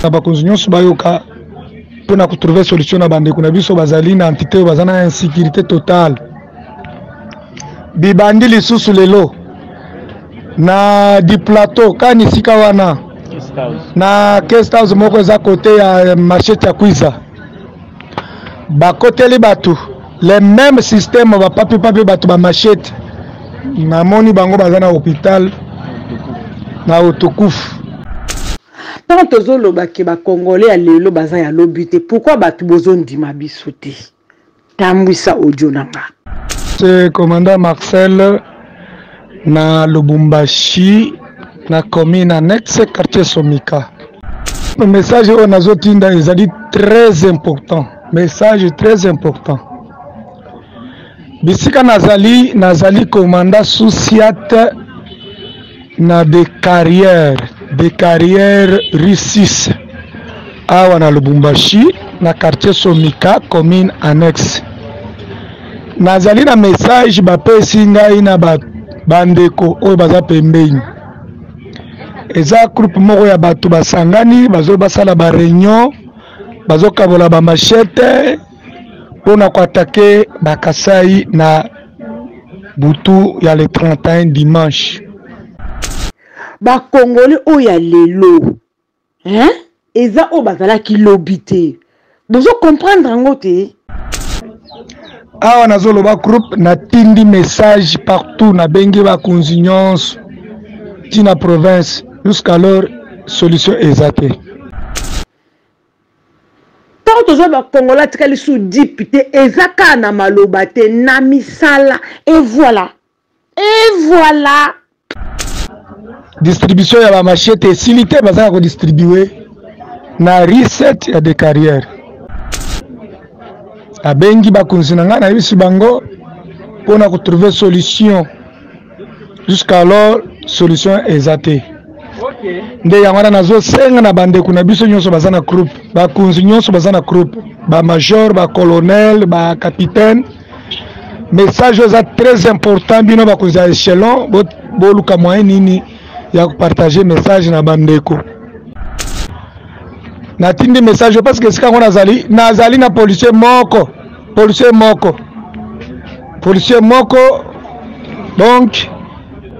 na bakonzi nyonso bayoka pona ko trouver solution na bande kuna biso bazali na entité bazana insécurité totale bibandi lisusu lelo na di plateau kani sika wana na guest house moko za côté ya marché Chakwiza bakoteli batu le même système ba papi batu ba machette na moni bango bazana hôpital na Otokufu. Tant tozolo baki ba congolais lelo baza ya lobité pourquoi batu bozondi mabiso te tambwisa audio nanga. C'est commandant Marcel na Lubumbashi na commune annexe quartier Somika. Le message on a zotinda ezali très important. Message très important. Bisika nazali commandant Souciat na des carrières Russis awa na Lubumbashi na quartier Somika commune annexe. Nazali na message bapesi ngai na bandeko oyo baza pembeni. Eza groupe moko ya bato basangani bazo basala ba réunion bazo kabola ba machete pona ko attaquer bakasai na butu ya le 31 dimanche. Ba congolais oya lelo eza o bazala ki lobité bozo comprendre ngote awa nazolo ba groupe na tindi message partout na bengi ba konsignance tina province jusqu'alors solution exacte. Tant toujours ba congolais tikali sous député ezaka na malobate na misala et voilà distribution ya ba machete silité bazaka ko distribuer na reset ya des carrières abengi bakonzinanga na biso bango pona ko trouver solution jusqu'alors solution exacte. Nde yango wana nazo senga na bande kuna biso nyonso bazana groupe bakonzi nyonso bazana groupe ba major ba colonel ba capitaine message est très important bino bakonzi ya échelon boluka moyen nini ya partager message na bandeko na tindi message parce que sika ngona nazali na policier moko donc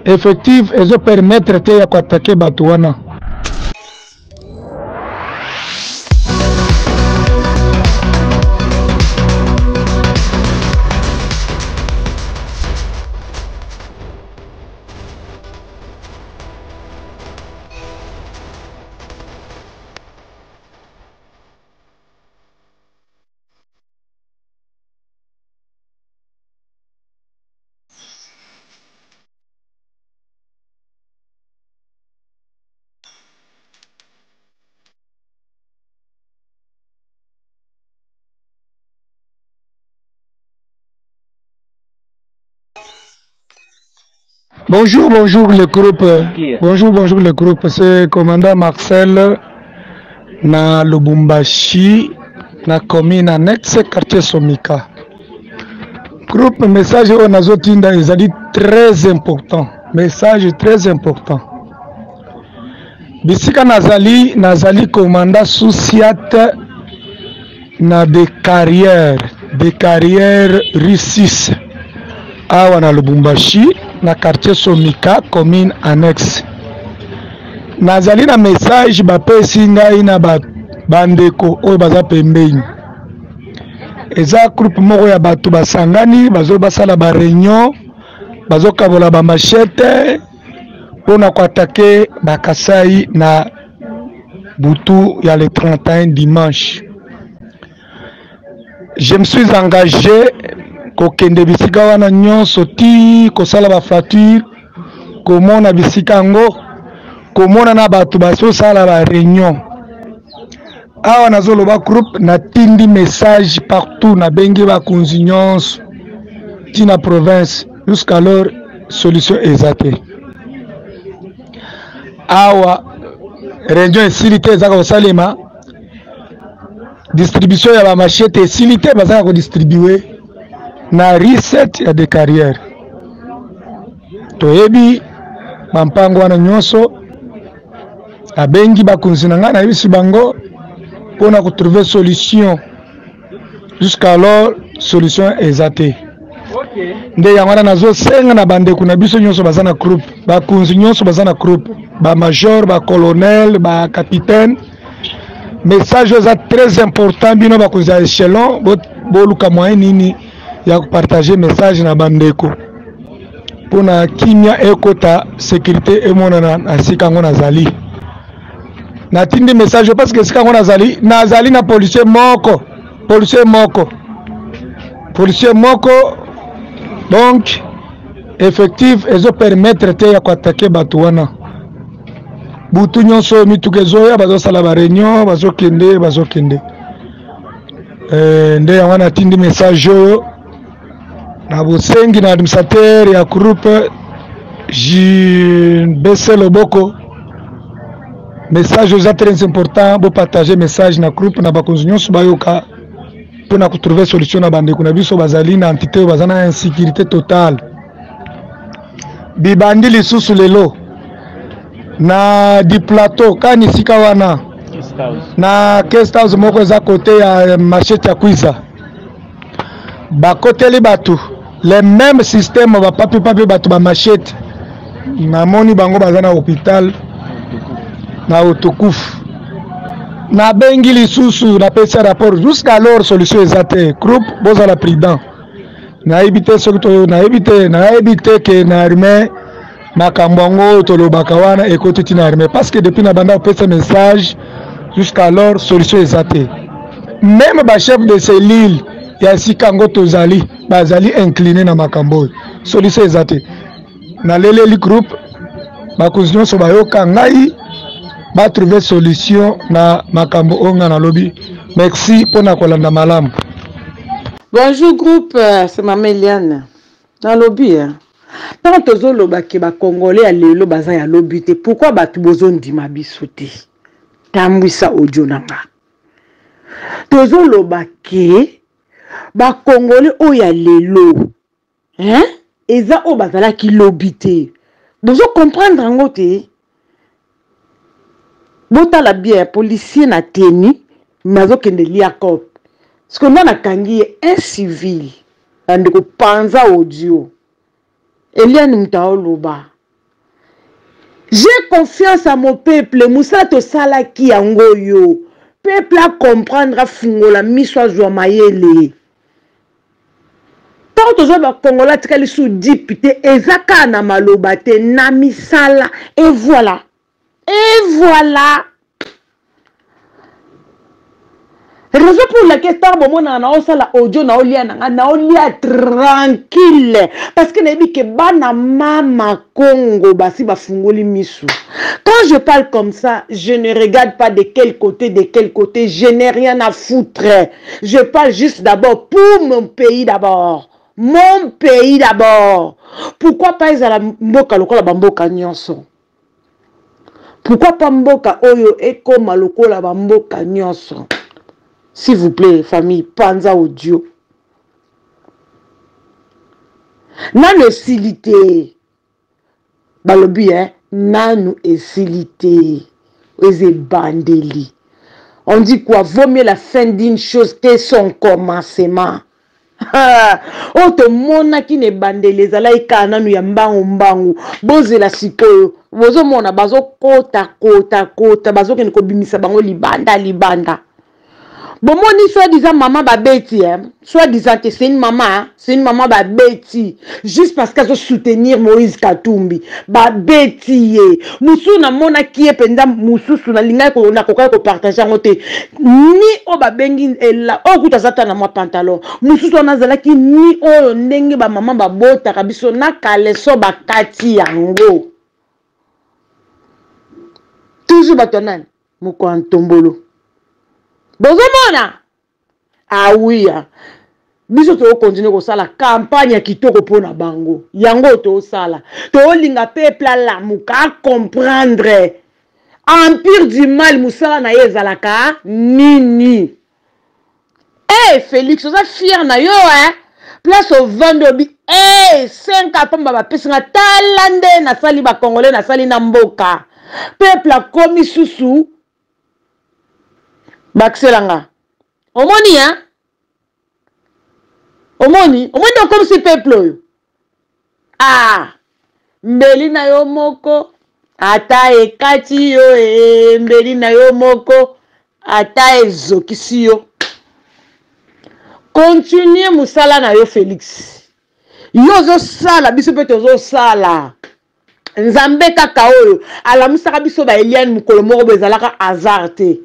effectif ezo permettre te ya ko attaquer batu wana. Bonjour le groupe. Bonjour le groupe. C'est commandant Marcel na Lubumbashi na commune annexe quartier Somika. Groupe message on a zotinda ezali très important. Message très important. Bisika nazali commandant Souciat na des carrières Russis awa na Lubumbashi na quartier Somika commune annexe. Nazali na message bapesi ngai na bandeko oyo baza pembeni. Eza groupe moko ya bato basangani bazo basala ba réunion bazo kabola ba machete pona ko attaquer bakasai na butu ya le 31 dimanche. Je me suis engagé kokende bisika wana nyonso ti kosala ba fracture komona bisika ngo komona na bato baso sala ba réunion awa nazolo ba groupe na tindi message partout na bengi ba konsignance tina province jusqu'alors solution exacte. Awa réunion esilité zaka kosalema distribution ya ba machete esilité bazaka ko distribuer na reset ya des carrières. Toyebi mampango wana nyonso abengi bakonzi na nga na yebisi bango mpona kotrouver solution. Jusqu'alors solution eza te. Nde yango wana nazosenga na bandeko na biso nyonso baza na groupe, bakonzi nyonso baza na groupe, bamajor, bacolonel, bacapitaine. Message eza très important bino bakonzi ya échelon boluka moyen nini ya kopartage message na bandeko mpona kimia ekota sécurité emonana na sika yango nazali. Natindi message parce que sika yango nazali na policier moko donc effectif ezo permettre te ya koatake bato wana butu nyonso mituka ezoya bazosala bareunion bazokende nde yango natindi message oyo na bosengi na administrateur ya groupe JBC Loboko. Message eza très important bo partager message na groupe na bakonzi nyonso bayoka mpona kotrouver solution na bandeko na biso bazali na entité oyo baza na insécurité totale. Bibandi lisusu lelo na di plateau kani sika wana na guest house moko eza kote ya machete ya Kwiza bakoteli bato le même système bapapi bato ba machete namoni bango baza na hôpital na otokufu na bengi lisusu na pesa rapport jusqu'alors solution eza te. Groupe bozala prudent nayebi te soki to nayebi te ke na armée makambo yango tolobaka wana ekoti tina armée parce que depuis na banda opesa message jusqu'alors solution eza te. Même ba chef de cellule ya sika ngo tozali bazali incliné na makambo solution eza te. Na leleli groupe bakonzi nyonso bayoka ngai ba trouver solution na makambo onga na lobby. Merci pona kolanda malamu. Bonjour groupe, c'est Maman Eliane. Dans le lobby, tant tozo lobaki ba Congolais ya lelo baza ya lobby te. Pourquoi batu bozo ndima biso te? Tambwisa audio nanga. Tozo lobaki ba Congolais o ya lelo. Eza o bazala ki lobby te. Bozo comprendre ngo te. Bota la bien policier na teni mazo kende lia cop. Ce qu'on a kangi un civil andeko panza audio. Eliane Mtaoloba. J'ai confiance à mon peuple. Moussa to salaki yango yo. Peuple a comprendre fungola miswa jwa mayele. Tant tozo ba Kongola tikali sous député ezaka na maloba te na misala et voilà. Et voilà. Raison pour laquelle on a la audio na olia tranquille parce que nebi ke bana mama Congo basi bafungoli misu. Quand je parle comme ça, je ne regarde pas de quel côté, je n'ai rien à foutre. Je parle juste d'abord pour mon pays d'abord. Mon pays d'abord. Pourquoi pas ils la mboka lokola bamboka nyonso? Pourquoi pas mboka oyo ekoma lokola bamboka nyonso? S'il vous plaît, famille, panza audio. Nanu esilité. Balobi, nanu esilité. Eze bandeli. On dit quoi? Vaut mieux la fin d'une chose que son commencement. Oh, to mona ki ne bandeli. Zala ika nanu ya mbangu. Boze la sikoyo. Bozo mona bazo kota. Bazo kene kobimisa bango libanda. Bon, moni soi-disant maman babeti, soi-disant que c'est une maman babeti, juste parce qu'elle veut soutenir Moïse Katumbi, babeti, moussou na mona qui est pendant moussou na linga ko na koka ko partager ngote, ni o babengi ela, o kuta zata na moi pantalon, moussou na zala ki ni o ndenge ba maman babota kabiso na kaleso bakati yango. Toujours batonan, moko antombolo. Bozomona. Ah oui. Biso to continue ko sala campagne kitoko pona bango. Yango to sala. To linga peuple la muka comprendre. Empire du mal musala na yezalaka nini. Eh Félix, oza fier na yo Place au vendobi. 5 apamba ba pesinga talande na sali ba Congolais na sali na mboka. peuple akomi susu bakiselanga omoni hein omoni comme si peuple oyo mbeli na yo moko ata ekati yo mbeli na yo moko ata ezokisi yo. Continue musala na yo Félix. Yo zo sala biso pe tozo sala. Nzambe kaka oyo alamusaka biso ba Eliane mukolo moko bezalaka hasard te.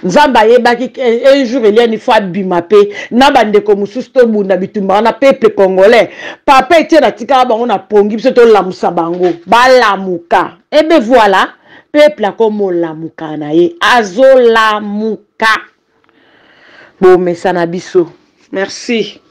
Nzamba yebaki un jour Eliane faut abima pe na bandeko mususu to bunda bitumba na peuple congolais. Papa etie na tika bango na pongi biso to lamusa bango. Balamuka. Ebe voilà, peuple akomo lamuka na ye. Azo lamuka. Bon mesana biso. Merci.